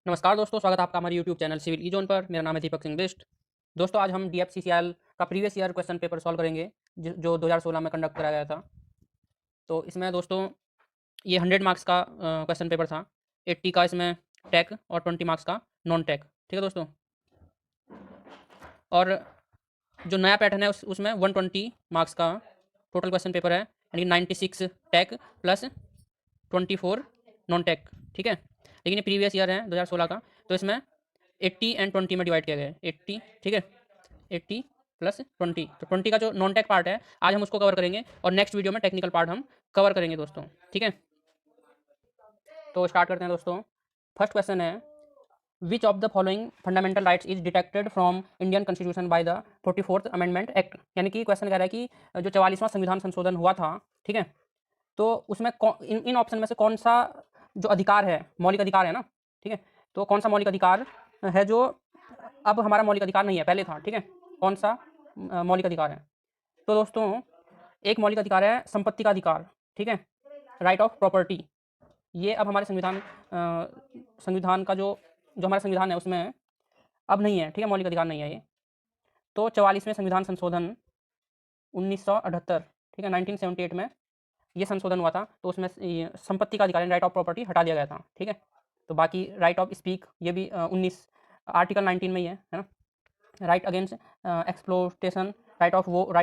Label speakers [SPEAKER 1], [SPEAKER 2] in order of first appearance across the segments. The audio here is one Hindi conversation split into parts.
[SPEAKER 1] नमस्कार दोस्तों, स्वागत है आपका हमारे यूट्यूब चैनल सिविल ई जोन पर। मेरा नाम है दीपक सिंह बिष्ट। दोस्तों, आज हम डीएफसीसीएल का previous year question paper solve करेंगे जो 2016 में कंडक्ट कराया गया था। तो इसमें दोस्तों ये 100 मार्क्स का क्वेश्चन पेपर था। 80 का इसमें टेक और 20 मार्क्स का नॉन टेक। ठीक है दोस्तों। और जो नया पैटर्न है उसमें 120 मार्क्स का टोटल क्वेश्चन पेपर है, यानी 96 टेक प्लस 24 नॉन टेक। ठीक है, लेकिन ये प्रीवियस ईयर है 2016 का, तो इसमें 80 एंड 20 में डिवाइड किया गया है। 80, ठीक है, 80 प्लस 20, तो 20 का जो नॉन टेक पार्ट है आज हम उसको कवर करेंगे और नेक्स्ट वीडियो में टेक्निकल पार्ट हम कवर करेंगे दोस्तों। ठीक है, तो स्टार्ट करते हैं दोस्तों। फर्स्ट क्वेश्चन है, which of the following fundamental rights is detected from Indian constitution by the 44th amendment act. यानी कि क्वेश्चन कह रहा है कि जो 44वां संविधान संशोधन हुआ था, ठीक है, तो उसमें इन ऑप्शन में से कौन सा जो अधिकार है, मौलिक अधिकार है ना, ठीक है, तो कौन सा मौलिक अधिकार है जो अब हमारा मौलिक अधिकार नहीं है, पहले था। ठीक है, कौन सा मौलिक अधिकार है? तो दोस्तों एक मौलिक अधिकार है संपत्ति का अधिकार। ठीक है, राइट ऑफ प्रॉपर्टी। ये अब हमारे संविधान का जो जो हमारा संविधान है उसमें अब नहीं है। ठीक है, मौलिक अधिकार नहीं है ये। तो 44वें संविधान संशोधन 1978, ठीक है, 1978 में ये संशोधन हुआ था, तो उसमें संपत्ति का अधिकार राइट ऑफ प्रॉपर्टी हटा दिया गया था। ठीक है, तो बाकी राइट ऑफ स्पीक ये भी 19 आर्टिकल 19 में ही है ना। Right against exploitation, right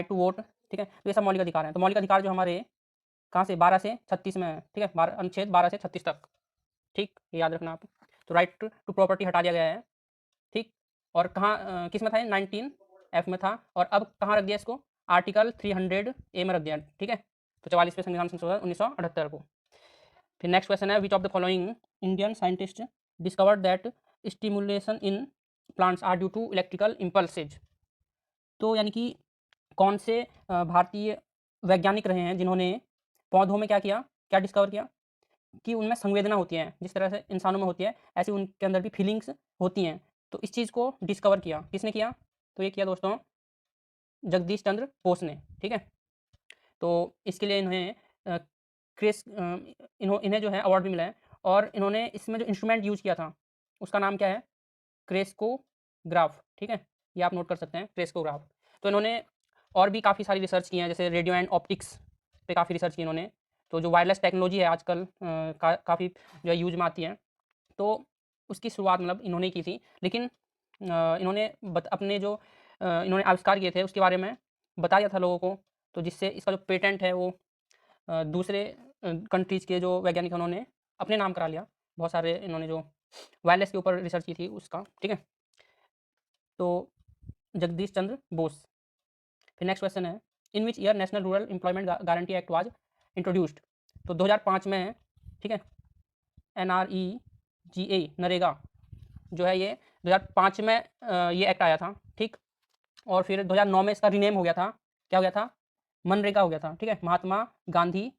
[SPEAKER 1] to vote. ठीक है, तो ये सब मौलिक अधिकार हैं। तो मौलिक अधिकार जो हमारे कहाँ से 12 से 36 में है। ठीक है, अनुच्छेद 12 से 36 तक। ठीक, ये याद रखना आप। तो राइट टू प्रॉपर्टी हटा दिया गया है। ठीक, और कहाँ किस में था? 19F में था, और अब कहाँ रख दिया इसको? आर्टिकल 300A में रख दिया। ठीक है, तो 44वें संविधान संशोधन 1978 को। फिर नेक्स्ट क्वेश्चन है, which of the following Indian scientist discovered that stimulation in plants are due to electrical impulses. तो यानी कि कौन से भारतीय वैज्ञानिक रहे हैं जिन्होंने पौधों में क्या किया, क्या डिस्कवर किया कि उनमें संवेदना होती है, जिस तरह से इंसानों में होती है ऐसी उनके अंदर भी फीलिंग्स होती हैं। तो इस चीज़ को डिस्कवर किया किसने किया? तो ये किया दोस्तों जगदीश चंद्र बोस ने। ठीक है, तो इसके लिए इन्हें इन्हें जो है अवार्ड भी मिला है। और इन्होंने इसमें जो इंस्ट्रूमेंट यूज़ किया था उसका नाम क्या है? क्रेस्कोग्राफ। ठीक है, ये आप नोट कर सकते हैं, क्रेस्कोग्राफ। तो इन्होंने और भी काफ़ी सारी रिसर्च की हैं, जैसे रेडियो एंड ऑप्टिक्स पे काफ़ी रिसर्च की इन्होंने। तो जो वायरलेस टेक्नोलॉजी है आजकल काफ़ी जो है यूज में आती है, तो उसकी शुरुआत मतलब इन्होंने ही की थी। लेकिन इन्होंने अपने जो इन्होंने आविष्कार किए थे उसके बारे में बता दिया था लोगों को, तो जिससे इसका जो पेटेंट है वो दूसरे कंट्रीज़ के जो वैज्ञानिक हैं उन्होंने अपने नाम करा लिया। बहुत सारे इन्होंने जो वायरलेस के ऊपर रिसर्च की थी उसका। ठीक है, तो जगदीश चंद्र बोस। फिर नेक्स्ट क्वेश्चन है, in which year national rural employment guarantee act was introduced. तो 2005 में, ठीक है, NREGA नरेगा जो है ये 2005 में ये एक्ट आया था। ठीक, और फिर 2009 में इसका रीनेम हो गया था। क्या हो गया था? मनरेगा हो गया था। ठीक है, महात्मा गांधी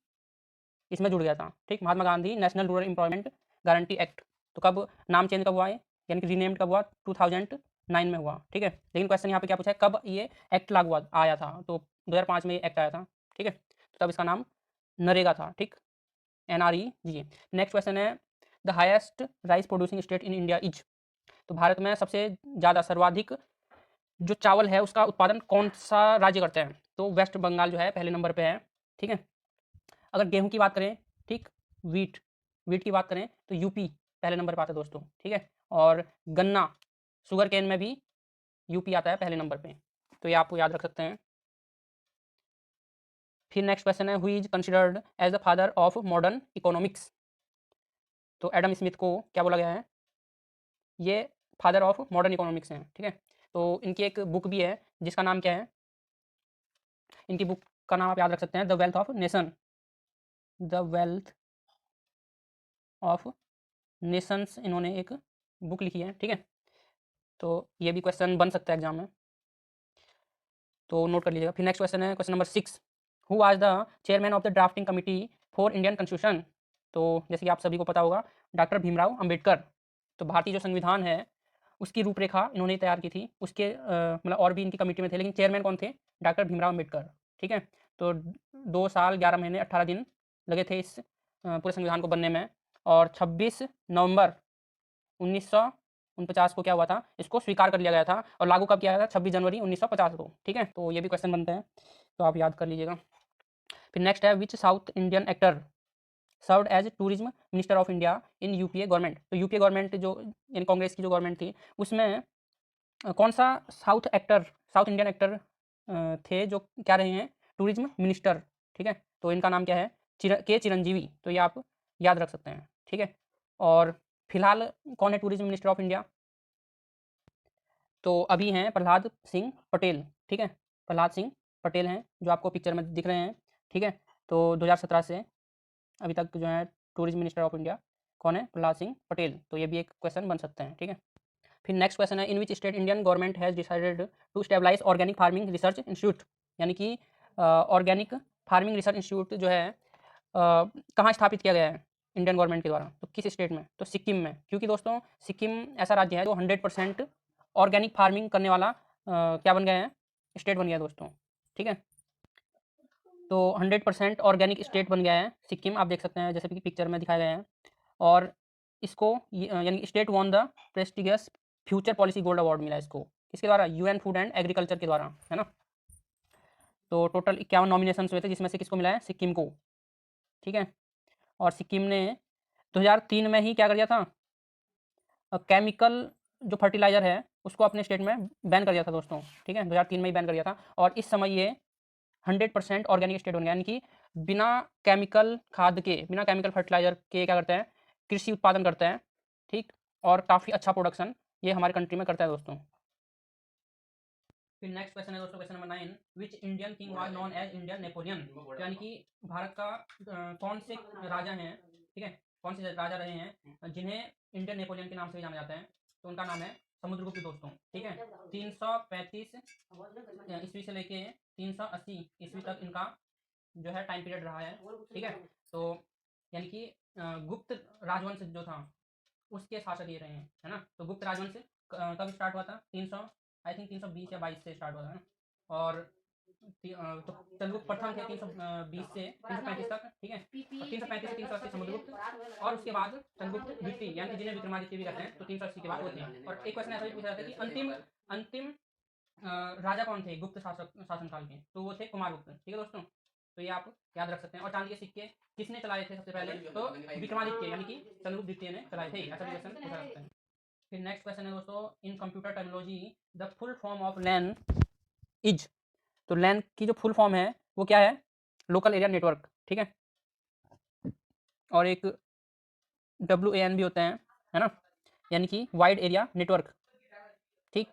[SPEAKER 1] इसमें जुड़ गया था। ठीक, Mahatma Gandhi national rural employment guarantee act. तो कब नाम चेंज कब हुआ है, यानी कि रीनेम्ड कब हुआ? 2009 में हुआ। ठीक है, लेकिन क्वेश्चन यहाँ पे क्या पूछा है, कब ये एक्ट लागू आया था? तो 2005 में ये एक्ट आया था। ठीक है, तो तब इसका नाम नरेगा था। ठीक, NREGA। नेक्स्ट क्वेश्चन है, the highest rice producing state in India is. तो भारत में सबसे ज़्यादा सर्वाधिक जो चावल है उसका उत्पादन कौन सा राज्य करते हैं? तो वेस्ट बंगाल जो है पहले नंबर पे है। ठीक है, अगर गेहूं की बात करें, ठीक, वीट वीट की बात करें तो यूपी पहले नंबर पर आता है दोस्तों। ठीक है, और गन्ना शुगर केन में भी यूपी आता है पहले नंबर पे। तो ये आपको याद रख सकते हैं। फिर नेक्स्ट क्वेश्चन है, who is considered as the father of modern economics. तो एडम स्मिथ को क्या बोला गया है? ये फादर ऑफ मॉडर्न इकोनॉमिक्स हैं। ठीक है, तो इनकी एक बुक भी है जिसका नाम क्या है? इनकी बुक का नाम आप याद रख सकते हैं, the wealth of nation. The wealth of Nations इन्होंने एक बुक लिखी है। ठीक है, तो ये भी क्वेश्चन बन सकता है एग्जाम में, तो नोट कर लीजिएगा। फिर नेक्स्ट क्वेश्चन है, question number 6, who was the chairman of the drafting committee for Indian constitution. तो जैसे कि आप सभी को पता होगा, डॉक्टर भीमराव अंबेडकर। तो भारतीय जो संविधान है उसकी रूपरेखा इन्होंने तैयार की थी। उसके मतलब और भी इनकी कमेटी में थे, लेकिन चेयरमैन कौन थे? डॉक्टर भीमराव अंबेडकर। ठीक है, तो 2 साल 11 महीने 18 दिन लगे थे इस पूरे संविधान को बनने में। और 26 नवंबर 1949 को क्या हुआ था, इसको स्वीकार कर लिया गया था और लागू कब किया गया था, 26 जनवरी 1950 को। ठीक है, तो ये भी क्वेश्चन बनते हैं, तो आप याद कर लीजिएगा। फिर नेक्स्ट है, which South Indian actor served as tourism minister of India in UPA government. तो यूपीए गवर्नमेंट जो यानी कांग्रेस की जो गवर्नमेंट थी, उसमें कौन सा साउथ इंडियन एक्टर थे जो क्या रहे हैं, टूरिज्म मिनिस्टर। ठीक है, तो इनका नाम क्या है, के चिरंजीवी। तो ये आप याद रख सकते हैं। ठीक है, और फिलहाल कौन है टूरिज्म मिनिस्टर ऑफ इंडिया, तो अभी हैं प्रहलाद सिंह पटेल। ठीक है, प्रहलाद सिंह पटेल हैं जो आपको पिक्चर में दिख रहे हैं। ठीक है, तो 2017 से अभी तक जो है टूरिज्म मिनिस्टर ऑफ इंडिया कौन है, प्रहलाद सिंह पटेल। तो ये भी एक क्वेश्चन बन सकते हैं। ठीक है, फिर नेक्स्ट क्वेश्चन है, in which state Indian government has decided to stabilize organic farming research institute. यानी कि ऑर्गेनिक फार्मिंग रिसर्च इंस्टीट्यूट जो है कहाँ स्थापित किया गया है इंडियन गवर्नमेंट के द्वारा, तो किस स्टेट में, तो सिक्किम में। क्योंकि दोस्तों सिक्किम ऐसा राज्य है जो 100% ऑर्गेनिक फार्मिंग करने वाला क्या बन गया है, स्टेट बन गया है दोस्तों। ठीक है, तो 100% ऑर्गेनिक स्टेट बन गया है सिक्किम, आप देख सकते हैं जैसे कि पिक्चर में दिखाया गया है। और इसको यानी state won the prestigious future policy gold award मिला इसको, किसके द्वारा, यूएन फूड एंड एग्रीकल्चर के द्वारा, है ना। तो टोटल 51 नॉमिनेशन हुए थे, जिसमें से किसको मिला है, सिक्किम को। ठीक है, और सिक्किम ने 2003 में ही क्या कर दिया था, केमिकल जो फर्टिलाइजर है उसको अपने स्टेट में बैन कर दिया था दोस्तों। ठीक है, 2003 में ही बैन कर दिया था, और इस समय ये 100% ऑर्गेनिक स्टेट बन गया, यानी कि बिना केमिकल खाद के, बिना केमिकल फर्टिलाइजर के क्या करते हैं, कृषि उत्पादन करते हैं। ठीक, और काफ़ी अच्छा प्रोडक्शन ये हमारे कंट्री में करता है दोस्तों। फिर नेक्स्ट क्वेश्चन है दोस्तों, question number 9, which Indian king was known as Indian Napoleon. यानी कि भारत का कौन से राजा हैं, ठीक है, कौन से राजा रहे हैं जिन्हें इंडियन नेपोलियन के नाम से भी जाना जाता है, तो उनका नाम है समुद्रगुप्त दोस्तों। ठीक है, 335 ईस्वी से लेके 380 ईस्वी तक इनका जो है टाइम पीरियड रहा है। ठीक है, तो यानी कि गुप्त राजवंश जो था उसके शासक ये रहे हैं, है ना। तो गुप्त राजवंश कब स्टार्ट हुआ था, 300 आई थिंक 320 या 22 से स्टार्ट हुआ था ना। और तो चंद्रगुप्त प्रथम थे 320 से 335 तक। ठीक है, और 335 से 380 समुद्रगुप्त, और उसके बाद चंद्रगुप्त द्वितीय, यानी कि जिन्हें विक्रमादित्य भी कहते हैं, तो 380 के बाद वो थे। और एक क्वेश्चन ऐसा भी पूछा जाता है कि अंतिम अंतिम राजा कौन थे गुप्त शासनकाल के, तो वो थे कुमारगुप्त। ठीक है दोस्तों, तो ये आप याद रख सकते हैं। और चांदी के सिक्के किसने चलाए थे सबसे पहले, तो विक्रमादित्य यानी कि चंद्रगुप्त द्वितीय ने चलाए थे। ऐसा भी क्वेश्चन पूछा जा सकता है। फिर नेक्स्ट क्वेश्चन है दोस्तों, in computer technology the full form of LAN is. तो लैन की जो फुल फॉर्म है वो क्या है, लोकल एरिया नेटवर्क। ठीक है, और एक WAN भी होते हैं, है ना, यानी कि वाइड एरिया नेटवर्क। ठीक,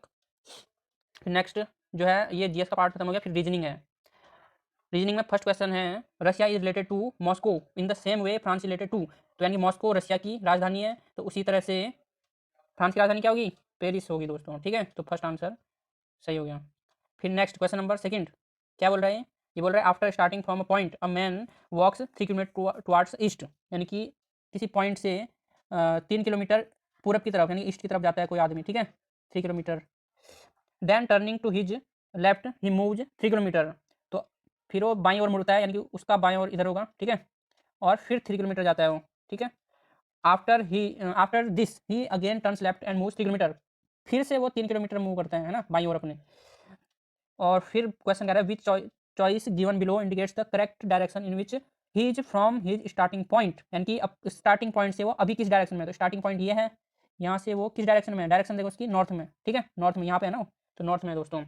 [SPEAKER 1] फिर नेक्स्ट जो है ये जीएस का पार्ट खत्म हो गया। फिर रीजनिंग है। रीजनिंग में फर्स्ट क्वेश्चन है, Russia is related to Moscow in the same way France related to. तो यानी मॉस्को रशिया की राजधानी है, तो उसी तरह से फ्रांस की राजधानी क्या होगी, पेरिस होगी दोस्तों। ठीक है, तो फर्स्ट आंसर सही हो गया। फिर नेक्स्ट क्वेश्चन नंबर सेकंड क्या बोल रहा है, ये बोल रहा है after starting from a point a man walks 3 kilometre towards east. यानी कि किसी पॉइंट से 3 किलोमीटर पूरब की तरफ यानी ईस्ट की तरफ जाता है कोई आदमी। ठीक है, 3 kilometre, then turning to his left he moves 3 kilometre. तो फिर वो बाईं ओर मुड़ता है, यानी कि उसका बाईं ओर इधर होगा। ठीक है, और फिर 3 किलोमीटर जाता है वो। ठीक है, after this he again turns left and moves 3 kilometre. फिर से वो 3 किलोमीटर मूव करते हैं, है ना, बाईं ओर अपने। और फिर क्वेश्चन कह रहा है which choice given below indicates the correct direction in which he is from his starting point. यानी कि अब स्टार्टिंग पॉइंट से वो अभी किस डायरेक्शन में है, तो स्टार्टिंग पॉइंट ये है, यहाँ से वो किस डायरेक्शन में है, डायरेक्शन देखो उसकी नॉर्थ में। ठीक है, नॉर्थ में, यहाँ पे है ना, तो नॉर्थ में है दोस्तों।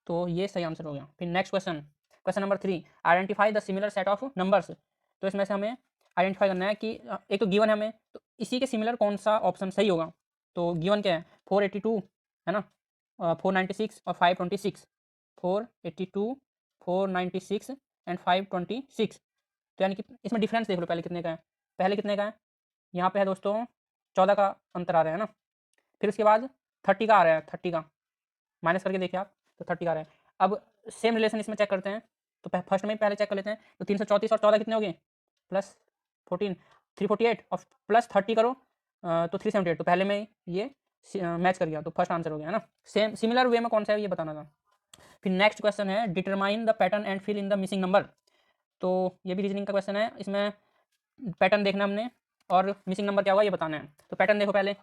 [SPEAKER 1] तो ये सही आंसर हो गया। फिर next question, question number 3, identify the similar set of numbers. तो इसमें से हमें आइडेंटिफाई करना है कि एक तो गिवन है हमें, तो इसी के सिमिलर कौन सा ऑप्शन सही होगा। तो गिवन क्या है, 482 है ना, 496 और 526, 482 496 एंड 526। तो यानी कि इसमें डिफरेंस देख लो पहले कितने का है, पहले कितने का है, यहाँ पे है दोस्तों 14 का अंतर आ रहा है ना। फिर उसके बाद 30 का आ रहा है, 30 का माइनस करके देखिए आप, तो 30 का आ रहा है। अब सेम रिलेशन इसमें चेक करते हैं, तो फर्स्ट में ही पहले चेक कर लेते हैं। तो 334 और 14 कितने हो गए, प्लस 14 348 और प्लस 30 करो तो 378। तो पहले में ये मैच कर गया, तो फर्स्ट आंसर हो गया, है ना। सेम सिमिलर वे में कौन सा है ये बताना था। फिर नेक्स्ट क्वेश्चन है, determine the pattern and fill in the missing number. तो ये भी रीजनिंग का क्वेश्चन है, इसमें पैटर्न देखना हमने और मिसिंग नंबर क्या होगा ये बताना है। तो पैटर्न देखो पहले,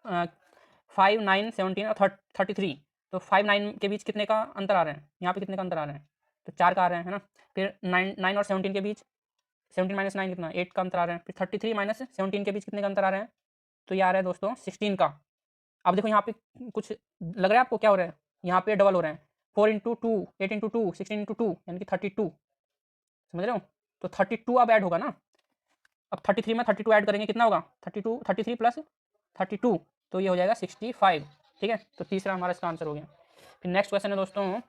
[SPEAKER 1] 5 9 17 और 33, तो 5 9 के बीच कितने का अंतर आ रहा है, यहाँ पे कितने का अंतर आ रहा है, तो 4 का आ रहा है ना। फिर 9 और 17 के बीच 17 माइनस 9 कितना, 8 का अंतर आ रहा है। फिर 33 माइनस 17 के बीच कितने का अंतर आ रहा है, तो ये आ रहा है दोस्तों 16 का। अब देखो यहाँ पे कुछ लग रहा है आपको क्या हो रहा है, यहाँ पे डबल हो रहा है, 4 into two 8 into two 16 into two यानी कि 32, समझ रहे हो। तो 32 अब ऐड होगा ना, अब 33 में 32 ऐड करेंगे कितना होगा, 32 33 प्लस 32, तो ये हो जाएगा 65, ठीक है। तो तीसरा हमारा इसका आंसर हो गया। फिर नेक्स्ट क्वेश्चन है दोस्तों,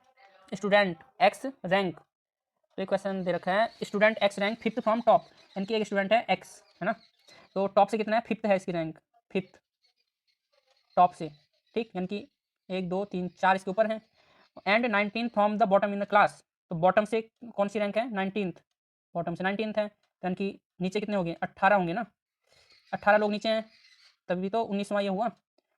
[SPEAKER 1] स्टूडेंट एक्स रैंक, तो एक क्वेश्चन दे रखा है, student x rank fifth from top, यानी कि एक स्टूडेंट है एक्स, है ना, तो टॉप से कितना है, फिफ्थ है इसकी रैंक, फिफ्थ टॉप से, ठीक, यानी कि 1 2 3 4 इसके ऊपर है। And 19 from the bottom in the class, तो बॉटम से कौन सी रैंक है, 19th, बॉटम से 19th है, यानी कि नीचे कितने होंगे, 18 होंगे ना, 18 लोग नीचे हैं, तभी तो 19वां ये हुआ,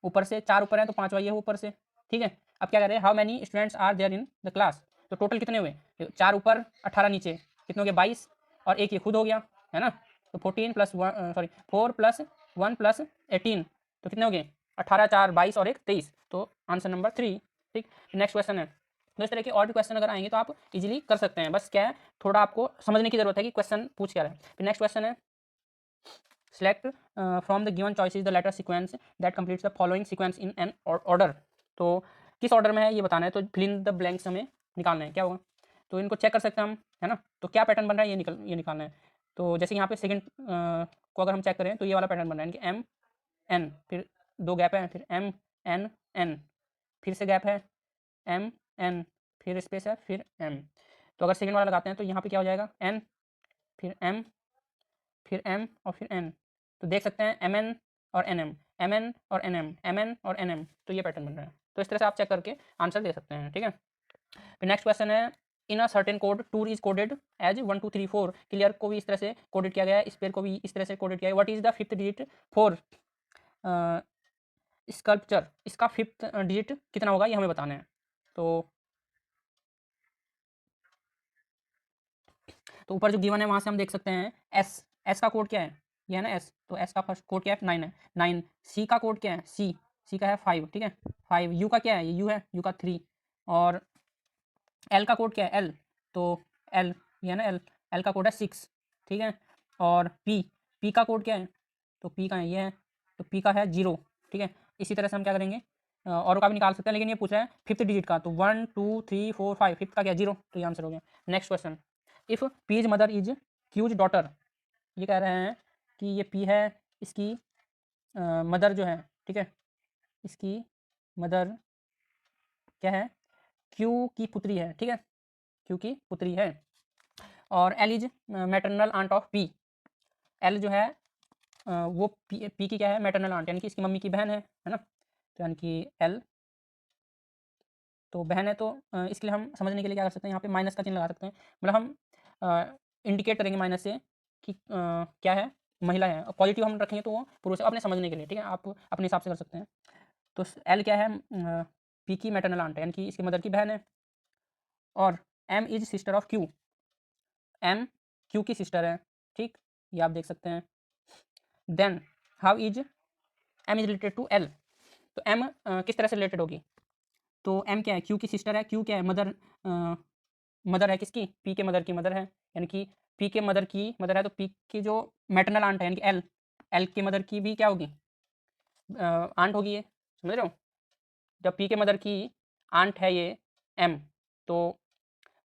[SPEAKER 1] ऊपर से 4 ऊपर है तो 5वां ये ऊपर से, ठीक है। अब क्या कह रहे हैं, how many students are there in the class, तो टोटल कितने हुए, 4 ऊपर 18 नीचे, कितने हो गए 22, और एक ये खुद हो गया, है ना, तो 14 प्लस 1 सॉरी 4 प्लस 1 प्लस 18, तो कितने हो गए 18 4 22 और एक 23, तो आंसर नंबर 3, ठीक। नेक्स्ट क्वेश्चन है, तो इस तरह के और भी क्वेश्चन अगर आएंगे तो आप इजीली कर सकते हैं, बस क्या है थोड़ा आपको समझने की जरूरत है कि क्वेश्चन पूछ क्या रहा है। फिर नेक्स्ट क्वेश्चन है, select from the given choices the letter sequence that completes the following sequence in an order, तो किस ऑर्डर में है ये बताना है, तो फिल इन द ब्लैंक्स हमें निकालना है, क्या होगा, तो इनको चेक कर सकते हैं हम, है ना, तो क्या पैटर्न बन रहा है ये निकालना है। तो जैसे यहाँ पे सेकंड को अगर हम चेक करें तो ये वाला पैटर्न बन रहा है कि एम एन, फिर 2 गैप है, फिर एम एन एन, फिर से गैप है, एम एन, फिर स्पेस है, फिर एम, तो अगर सेकंड वाला लगाते हैं तो यहाँ पे क्या हो जाएगा, एन, फिर एम, फिर एम और फिर एन, तो देख सकते हैं एम एन और एन एम, एम एन और एन एम, एम एन और एन एम, तो ये पैटर्न बन रहा है। तो इस तरह से आप चेक करके आंसर दे सकते हैं, ठीक है। फिर नेक्स्ट क्वेश्चन है, in a certain code tour is coded as 1 2 3 4, clear को भी इस तरह से कोडेड किया गया है, स्पेयर को भी इस तरह से कोडेड किया गया है, what is the fifth digit for sculpture, इसका फिफ्थ डिजिट कितना होगा ये हमें बताना है। तो ऊपर जो गिवन है वहाँ से हम देख सकते हैं एस, एस का कोड क्या है, ये है ना एस, तो एस का फर्स्ट कोड क्या है 9 है, 9, सी का कोड क्या है, सी का है 5, ठीक है 5, यू का क्या है, ये यू है, यू का 3, और एल का कोड क्या है एल, तो एल, ये है ना एल, एल का कोड है 6, ठीक है, और पी का कोड क्या है, तो पी का है ये है, तो पी का है 0, ठीक है। इसी तरह से हम क्या करेंगे और का भी निकाल सकते हैं, लेकिन ये पूछ रहा है फिफ्थ डिजिट का, तो 1 2 3 4 5, फिफ्थ का क्या 0, तो ये आंसर हो गया। Next question, if P's mother is Q's daughter, ये कह रहे हैं कि ये पी है, इसकी मदर जो है, ठीक है, इसकी मदर क्या है, क्यू की पुत्री है, ठीक है, क्यू की पुत्री है, और L is maternal aunt of P, L जो है वो पी की क्या है, मैटरनल आंट, यानी कि इसकी मम्मी की बहन है ना, तो यानी कि एल तो बहन है, तो इसके लिए हम समझने के लिए क्या कर सकते हैं, यहाँ पे माइनस का चिन्ह लगा सकते हैं, मतलब हम इंडिकेट करेंगे माइनस से कि क्या है, महिला है, और पॉजिटिव हम रखेंगे तो वो पुरुष है, अपने समझने के लिए, ठीक है, आप अपने हिसाब से कर सकते हैं। तो एल क्या है, पी की मैटरनल आंट है, यानी कि इसकी मदर की बहन है, और M is sister of Q, M Q की सिस्टर है, ठीक, ये आप देख सकते हैं। Then how is M is related to L, तो एम किस तरह से रिलेटेड होगी, तो एम क्या है, क्यू की सिस्टर है, क्यू क्या है, मदर, मदर है किसकी, पी के मदर की मदर है, यानी कि पी के मदर की मदर है, तो पी की जो मैटरनल आंट है यानी कि एल, एल की मदर की भी क्या होगी, आंट होगी, ये समझ रहे हो, जब पी के मदर की आंट है ये एम, तो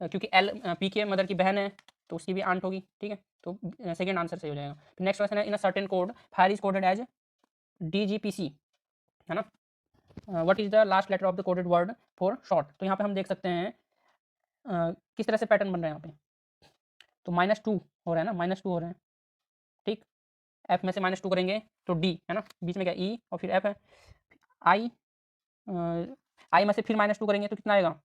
[SPEAKER 1] क्योंकि एल पी के मदर की बहन है तो उसकी भी आंट होगी, ठीक है, तो सेकंड आंसर सही हो जाएगा। फिर नेक्स्ट क्वेश्चन है, in a certain code fire is coded as DGPC, है ना, what is the last letter of the coded word for short, तो यहाँ पे हम देख सकते हैं किस तरह से पैटर्न बन रहा है यहाँ पे, तो -2 हो रहा है ना, -2 हो रहा है, ठीक, एफ में से -2 करेंगे तो डी, है ना, बीच में क्या ई और फिर एफ है, आई, आई में से फिर -2 करेंगे तो कितना आएगा,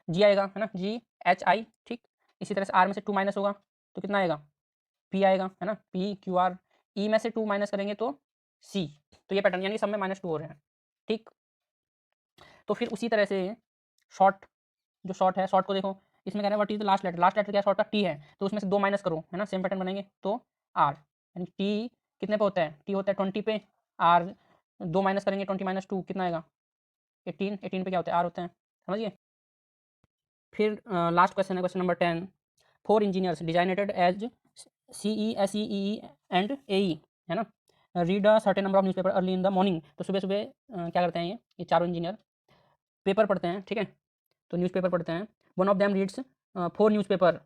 [SPEAKER 1] जी आएगा, है ना, GHI, ठीक, इसी तरह से आर में से 2 माइनस होगा तो कितना आएगा, पी आएगा, है ना, PQR, ई में से 2 माइनस करेंगे तो सी, तो ये पैटर्न यानी सब में -2 हो रहे हैं, ठीक। तो फिर उसी तरह से शॉर्ट, जो शॉर्ट है, शॉर्ट को देखो, इसमें कह रहे हैं what is the last letter क्या है, शॉर्ट का टी है, तो उसमें से 2 माइनस करो, है ना, सेम पैटर्न बनेंगे, तो आर, यानी टी कितने पे होता है, टी होता है 20 पे, आर 2 माइनस करेंगे 20 - 2 कितना आएगा 18, 18 पे क्या होता है आर होते हैं, समझिए। फिर लास्ट क्वेश्चन है question number 10। 4 engineers designated as CE, SE, EE and AE, है ना, read a certain number of newspaper early in the morning. तो सुबह सुबह क्या करते हैं ये चारों इंजीनियर पेपर पढ़ते हैं, ठीक है, तो न्यूज़पेपर पढ़ते हैं। One of them reads 4 newspaper,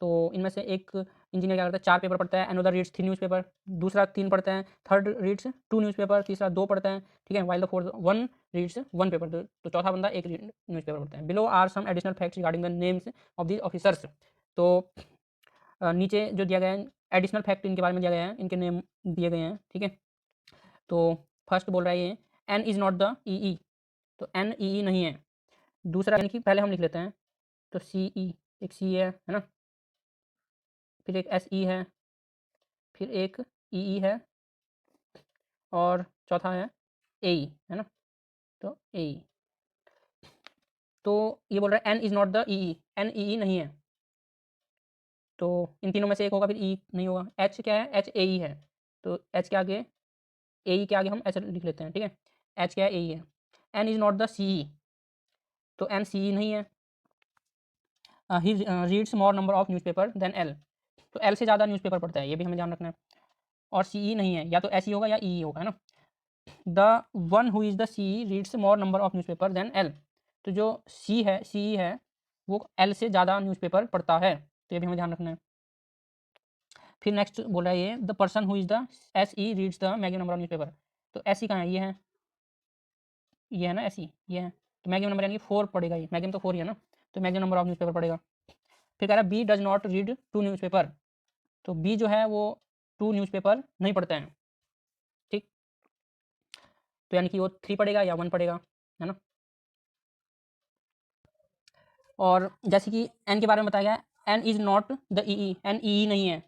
[SPEAKER 1] तो इनमें से एक इंजीनियर क्या करता है 4 पेपर पढ़ता है। अनदर रीड्स 3 न्यूज़पेपर, दूसरा 3 पढ़ता है। थर्ड रीड्स 2 न्यूज़पेपर, तीसरा 2 पढ़ता है, ठीक है। While the fourth 1 reads 1 paper, तो चौथा बंदा एक न्यूज़पेपर पढ़ता है। Below are some additional facts regarding the names of the officers. तो नीचे जो दिया गया है एडिशनल फैक्ट इनके बारे में दिया गया है, इनके नेम दिए गए हैं, ठीक है। तो फर्स्ट बोल रहा है ये एन इज़ नॉट द ई, तो एन ई नहीं है। दूसरा यानी कि पहले हम लिख लेते हैं, तो सी ई, एक सी है ना, फिर एक एस ई है, फिर एक ई है, और चौथा है ए ई, है ना, तो ए ई। तो ये बोल रहा है N is not the E, N E नहीं है, तो इन तीनों में से एक होगा, फिर ई नहीं होगा। एच क्या है, एच ए ई है, तो एच के आगे ए ई के आगे हम एच लिख लेते हैं, ठीक है। एच क्या है, ए ई है। N is not the C E, तो एन सी ई नहीं है। He reads more number of newspaper than L, तो एल से ज़्यादा न्यूज़पेपर पढ़ता है, ये भी हमें ध्यान रखना है। और सी ई नहीं है, या तो एस ई होगा या ई होगा, है ना। The one who is the C E reads more number of newspaper than L, तो जो सी है, सी ई है, वो एल से ज़्यादा न्यूज़पेपर पढ़ता है, तो ये भी हमें ध्यान रखना है। फिर नेक्स्ट बोल रहा है ये the person who is the S E reads the maximum number of newspaper, तो एस ई कहाँ है, ये है ना एस ई, ये है, तो मैक्सिमम नंबर यानी कि 4 पड़ेगा, ये मैक्सिमम तो 4 ही है ना, तो मैक्सिमम नंबर ऑफ न्यूज़पेपर पड़ेगा। फिर कह रहा है B does not read 2 newspaper, तो बी जो है वो 2 न्यूज़पेपर नहीं पढ़ते हैं, ठीक, तो यानी कि वो 3 पढ़ेगा या 1 पढ़ेगा, है ना। और जैसे कि एन के बारे में बताया गया N is not the E, N E नहीं है,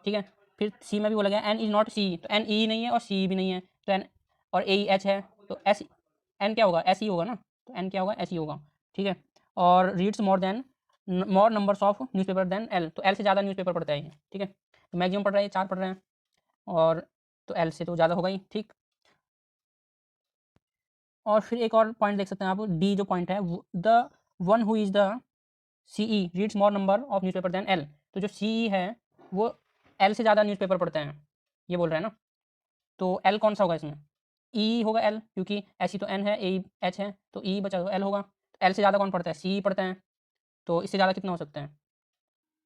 [SPEAKER 1] ठीक है। फिर सी में भी बोला गया एन इज़ नॉट सी, तो एन ई नहीं है और सी भी नहीं है, तो एन और ए एच है, तो एस एन क्या होगा, एस ई होगा ना, तो एन क्या होगा, एस ई होगा, ठीक है। और reads more numbers of newspaper than L, तो एल से ज़्यादा न्यूज़पेपर पढ़ता है ये, ठीक है। तो मैक्सिमम पढ़ रहा है 4 पढ़ रहे हैं, और तो एल से तो ज़्यादा होगा ही, ठीक। और फिर एक और पॉइंट देख सकते हैं आप, डी जो पॉइंट है, the one who is the C E reads more number of newspaper than L, तो जो सी ई है वो एल से ज़्यादा न्यूज़पेपर पढ़ते हैं, ये बोल रहा है ना। तो एल कौन सा होगा इसमें, ई होगा एल, क्योंकि ऐसी तो एन है, ए एच है, तो ई बचा तो एल होगा। एल से ज़्यादा कौन पढ़ता है, सी पढ़ते हैं, तो इससे ज़्यादा कितना हो सकते हैं,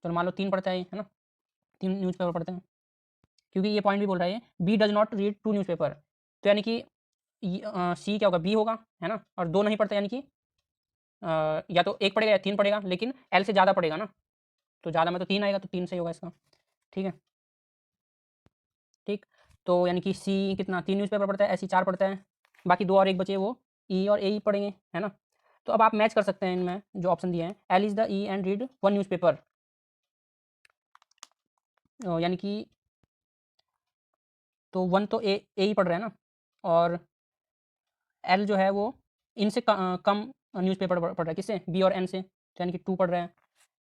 [SPEAKER 1] तो मान लो 3 पढ़ता है ये, है ना, 3 न्यूज़पेपर पढ़ते हैं, क्योंकि ये पॉइंट भी बोल रहा है B does not read 2 newspaper, तो यानी कि सी क्या होगा, बी होगा, है ना, और 2 नहीं पढ़ता, यानी कि या तो 1 पढ़ेगा या 3 पढ़ेगा, लेकिन एल से ज़्यादा पढ़ेगा ना, तो ज़्यादा में तो 3 आएगा, तो 3 सही होगा इसका, ठीक है, ठीक। तो यानी कि सी कितना 3 न्यूज़पेपर पढ़ता है, ऐसी 4 पढ़ता है, बाकी 2 और 1 बचे वो ई और ए ही पढ़ेंगे, है ना। तो अब आप मैच कर सकते हैं इनमें जो ऑप्शन दिए हैं, L is the E and read 1 newspaper, यानी कि तो 1 तो ए ही पढ़ रहा है ना, और एल जो है वो इनसे कम न्यूज़पेपर पढ़ रहा है, किससे, बी और एन से, तो यानी कि 2 पढ़ रहा है,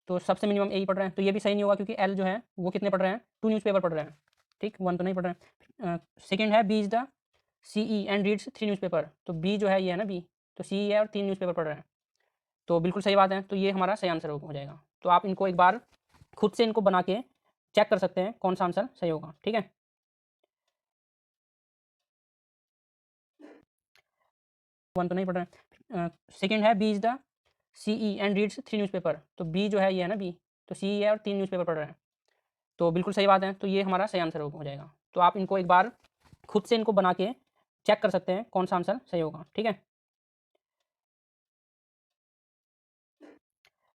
[SPEAKER 1] तो सबसे मिनिमम ए ही पढ़ रहा है, तो ये भी सही नहीं होगा, क्योंकि एल जो है वो कितने पढ़ रहे हैं, 2 न्यूज़पेपर पढ़ रहे हैं, ठीक, 1 तो नहीं पढ़ रहे हैं। सेकेंड है B is the C E and reads 3 newspaper, तो बी जो है ये है ना बी, तो सी है और 3 न्यूज़पेपर पढ़ रहे हैं, तो बिल्कुल सही बात है, तो ये हमारा सही आंसर हो जाएगा। तो आप इनको एक बार खुद से इनको बना के चेक कर सकते हैं कौन सा आंसर सही होगा, ठीक है। 1 तो नहीं पढ़ रहे हैं। सेकेंड है B is the C E and reads 3 newspaper, तो बी जो है ये है ना बी, तो सी है और 3 न्यूज़पेपर पढ़ रहे हैं, तो बिल्कुल सही बात है, तो ये हमारा सही आंसर हो जाएगा। तो आप इनको एक बार खुद से इनको बना के चेक कर सकते हैं कौन सा आंसर सही होगा, ठीक है।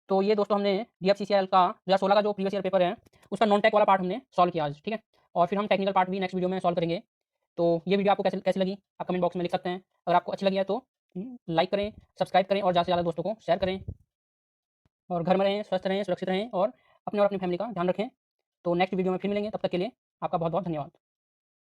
[SPEAKER 1] तो ये दोस्तों हमने DFCCL का 2016 का जो प्रीवियस ईयर पेपर है उसका नॉन टेक वाला पार्ट हमने सॉल्व किया आज, ठीक है। और फिर हम टेक्निकल पार्ट भी नेक्स्ट वीडियो में सॉल्व करेंगे। तो ये वीडियो आपको कैसे कैसे लगी आप कमेंट बॉक्स में लिख सकते हैं। अगर आपको अच्छी लगी है तो लाइक करें, सब्सक्राइब करें और ज़्यादा से ज़्यादा दोस्तों को शेयर करें। और घर में रहें, स्वस्थ रहें, सुरक्षित रहें और अपने और अपनी फैमिली का ध्यान रखें। तो नेक्स्ट वीडियो में फिर मिलेंगे, तब तक के लिए आपका बहुत बहुत धन्यवाद।